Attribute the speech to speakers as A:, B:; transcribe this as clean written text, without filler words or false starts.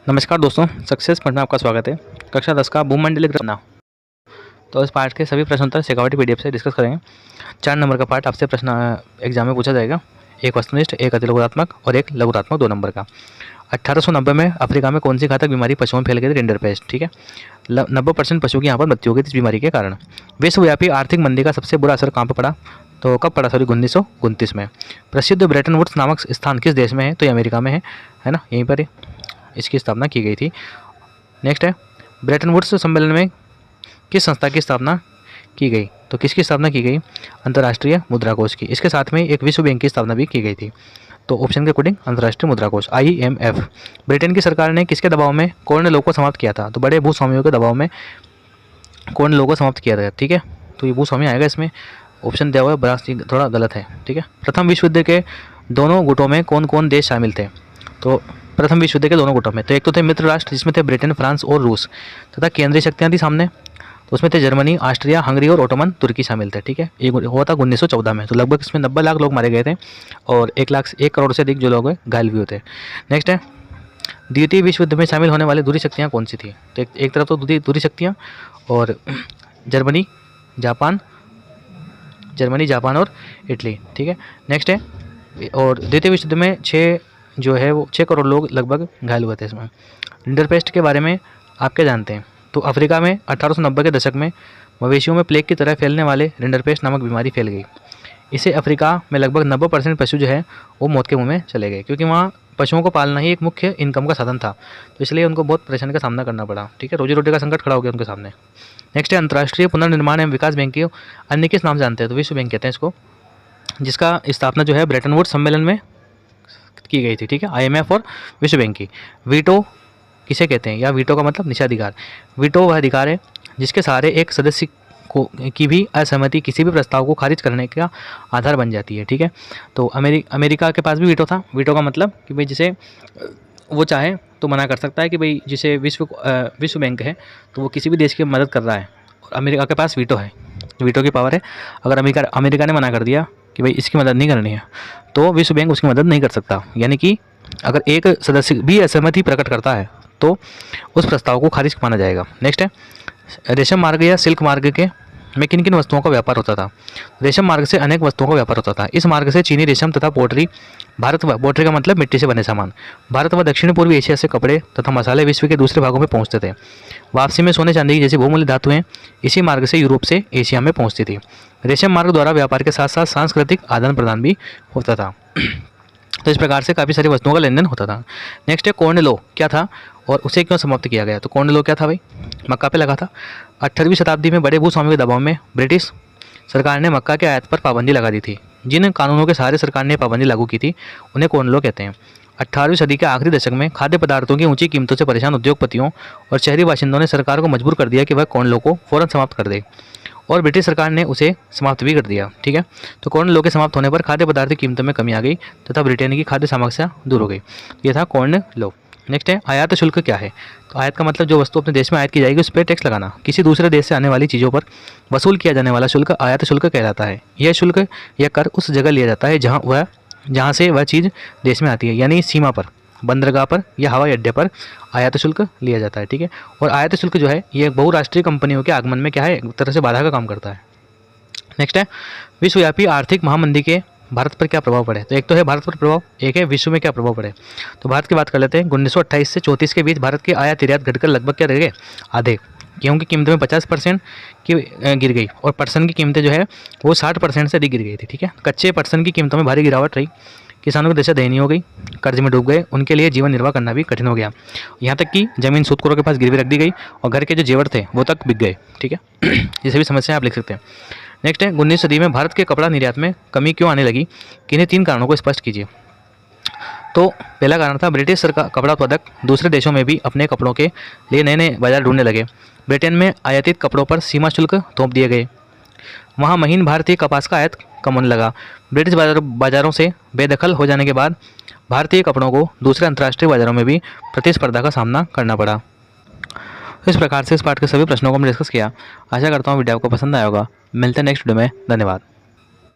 A: नमस्कार दोस्तों, सक्सेस पढ़ में आपका स्वागत है। कक्षा 10 का भूमंडलीय घटना। तो इस पार्ट के सभी प्रश्न उत्तर शेखावटी पीडीएफ से डिस्कस करेंगे। 4 नंबर का पार्ट आपसे प्रश्न एग्जाम में पूछा जाएगा। एक वस्तुनिष्ठ, एक अतिलघुरात्मक और एक लघुरात्मक 2 नंबर का। 1890 में अफ्रीका में कौन सी घातक बीमारी पशुओं में फैल गई थी? रिंडरपेस्ट। ठीक है, 90% पशु की यहाँ पर मृत्यु हो गई थी इस बीमारी के कारण। विश्वव्यापी आर्थिक मंदी का सबसे बुरा असर कहाँ पर पड़ा? तो कब पड़ा? 1929 में। प्रसिद्ध ब्रेटन वुड्स नामक स्थान किस देश में है? तो ये अमेरिका में है ना, यहीं पर इसकी स्थापना की गई थी। नेक्स्ट है, ब्रेटन वुड्स सम्मेलन में किस संस्था की स्थापना की गई? तो किसकी स्थापना की गई? अंतर्राष्ट्रीय मुद्रा कोष की। इसके साथ में एक विश्व बैंक की स्थापना भी की गई थी। तो ऑप्शन के अकॉर्डिंग अंतर्राष्ट्रीय मुद्रा कोष IMF। ब्रिटेन की सरकार ने किसके दबाव में कॉर्न लॉ को समाप्त किया था? तो बड़े भूस्वामियों के दबाव में कॉर्न लॉ को समाप्त किया था। ठीक है, तो ये भूस्वामी आएगा इसमें। ऑप्शन दिया हुआ है बराबर, थोड़ा गलत है। ठीक है, प्रथम विश्व युद्ध के दोनों गुटों में कौन कौन देश शामिल थे? तो प्रथम विश्व युद्ध के दोनों गुटों में तो एक तो थे मित्र राष्ट्र, जिसमें थे ब्रिटेन, फ्रांस और रूस, तथा केंद्रीय शक्तियां थी सामने। तो उसमें थे जर्मनी, ऑस्ट्रिया, हंगरी और ओटोमन तुर्की शामिल थे। ठीक है, ये हुआ था 1914 में। तो लगभग इसमें 90 लाख लोग मारे गए थे और 1 करोड़ से अधिक जो लोग घायल भी होते। नेक्स्ट है, द्वितीय विश्व युद्ध में शामिल होने वाली दूरी शक्तियाँ कौन सी थी? तो एक तरफ तो दूरी शक्तियाँ और जर्मनी, जापान और इटली। ठीक है, नेक्स्ट है, और द्वितीय विश्व युद्ध में 6 करोड़ लोग लगभग घायल हुए थे इसमें। रिंडरपेस्ट के बारे में आप क्या जानते हैं? तो अफ्रीका में 1890 के दशक में मवेशियों में प्लेग की तरह फैलने वाले रिंडरपेस्ट नामक बीमारी फैल गई। इसे अफ्रीका में लगभग 90% पशु जो है वो मौत के मुंह में चले गए, क्योंकि वहाँ पशुओं को पालना ही एक मुख्य इनकम का साधन था। तो इसलिए उनको बहुत परेशानी का सामना करना पड़ा। ठीक है, रोजी रोटी का संकट खड़ा हो गया उनके सामने। नेक्स्ट है, अंतर्राष्ट्रीय पुनर्निर्माण एवं विकास बैंक की अन्य किस नाम जानते हैं? तो विश्व बैंक कहते हैं इसको, जिसका स्थापना जो है ब्रेटन वुड्स सम्मेलन में की गई थी। ठीक है, IMF और विश्व बैंक की। वीटो किसे कहते हैं, या वीटो का मतलब निषेधाधिकार। वीटो वह अधिकार है जिसके सहारे एक सदस्य को की भी असहमति किसी भी प्रस्ताव को खारिज करने का आधार बन जाती है। ठीक है, तो अमेरिका के पास भी वीटो था। वीटो का मतलब कि भाई जिसे वो चाहे तो मना कर सकता है, कि भाई जिसे विश्व बैंक है तो वो किसी भी देश की मदद कर रहा है, और अमेरिका के पास वीटो है, वीटो की पावर है। अगर अमेरिका ने मना कर दिया कि भाई इसकी मदद नहीं करनी है, तो विश्व बैंक उसकी मदद नहीं कर सकता। यानी कि अगर एक सदस्य भी असहमति प्रकट करता है तो उस प्रस्ताव को खारिज माना जाएगा। नेक्स्ट है, रेशम मार्ग या सिल्क मार्ग के में किन किन वस्तुओं का व्यापार होता था? रेशम मार्ग से अनेक वस्तुओं का व्यापार होता था। इस मार्ग से चीनी रेशम तथा पोल्ट्री पोल्ट्री का मतलब मिट्टी से बने सामान, भारत व दक्षिण पूर्वी एशिया से कपड़े तथा मसाले विश्व के दूसरे भागों में पहुंचते थे। वापसी में सोने चांदी जैसी बहुमूल्य धातुएं इसी मार्ग से यूरोप से एशिया में पहुंचती थी। रेशम मार्ग द्वारा व्यापार के साथ साथ सांस्कृतिक आदान प्रदान भी होता था। तो इस प्रकार से काफ़ी सारी वस्तुओं का लेन देन होता था। नेक्स्ट है, कॉर्न लॉ क्या था और उसे क्यों समाप्त किया गया? तो कॉर्न लॉ क्या था भाई? मक्का पे लगा था। 18वीं शताब्दी में बड़े भूस्वामियों के दबाव में ब्रिटिश सरकार ने मक्का के आयात पर पाबंदी लगा दी थी। जिन कानूनों के सहारे सरकार ने पाबंदी लागू की थी उन्हें कॉर्न लॉ कहते हैं। 18वीं सदी के आखिरी दशक में खाद्य पदार्थों की ऊंची कीमतों से परेशान उद्योगपतियों और शहरी बाशिंदों ने सरकार को मजबूर कर दिया कि वह कॉर्न लॉ को फौरन समाप्त कर दे, और ब्रिटिश सरकार ने उसे समाप्त भी कर दिया। ठीक है, तो कॉर्न लॉ के समाप्त होने पर खाद्य पदार्थ की कीमतों में कमी आ गई तथा ब्रिटेन की खाद्य समस्या दूर हो गई। ये था कॉर्न लॉ। नेक्स्ट है, आयात शुल्क क्या है? तो आयात का मतलब जो वस्तु अपने देश में आयात की जाएगी उस पर टैक्स लगाना। किसी दूसरे देश से आने वाली चीज़ों पर वसूल किया जाने वाला शुल्क आयात शुल्क कहलाता है। यह शुल्क या कर उस जगह लिया जाता है जहाँ से वह चीज़ देश में आती है, यानी सीमा पर, बंदरगाह पर या हवाई अड्डे पर आयात शुल्क लिया जाता है। ठीक है, और आयात शुल्क जो है ये बहुराष्ट्रीय कंपनियों के आगमन में क्या है, एक तरह से बाधा का काम करता है। नेक्स्ट है, विश्वव्यापी आर्थिक महामंदी के भारत पर क्या प्रभाव पड़े? तो एक तो है भारत पर प्रभाव, एक है विश्व में क्या प्रभाव पड़े। तो भारत की बात कर लेते हैं। 1928 से 34 के बीच भारत के आयात निर्यात घटकर लगभग क्या रह गए? आधे। गेहूँ की कीमतों में 50% की गिर गई, और पटसन की कीमतें जो है वो 60% से अधिक गिर गई थी। ठीक है, कच्चे पटसन की कीमतों में भारी गिरावट रही। किसानों की दशा दयनीय हो गई, कर्ज में डूब गए, उनके लिए जीवन निर्वाह करना भी कठिन हो गया। यहाँ तक कि जमीन सूदखोरों के पास गिरवी रख दी गई और घर के जो जेवर थे वो तक बिक गए। ठीक है, ये सभी समस्याएं आप लिख सकते हैं। नेक्स्ट है, 19वीं सदी में भारत के कपड़ा निर्यात में कमी क्यों आने लगी? किन्हीं 3 कारणों को स्पष्ट कीजिए। तो पहला कारण था ब्रिटिश सरकार कपड़ा उत्पादक दूसरे देशों में भी अपने कपड़ों के लिए नए नए बाजार ढूंढने लगे। ब्रिटेन में आयातित कपड़ों पर सीमा शुल्क थोप दिए गए। वहाँ महीन भारतीय कपास का आयात कम होने लगा। ब्रिटिश बाजारों से बेदखल हो जाने के बाद भारतीय कपड़ों को दूसरे अंतर्राष्ट्रीय बाजारों में भी प्रतिस्पर्धा का सामना करना पड़ा। इस प्रकार से इस पाठ के सभी प्रश्नों को हमने डिस्कस किया। आशा करता हूँ वीडियो आपको पसंद आया होगा। मिलते हैं नेक्स्ट वीडियो में। धन्यवाद।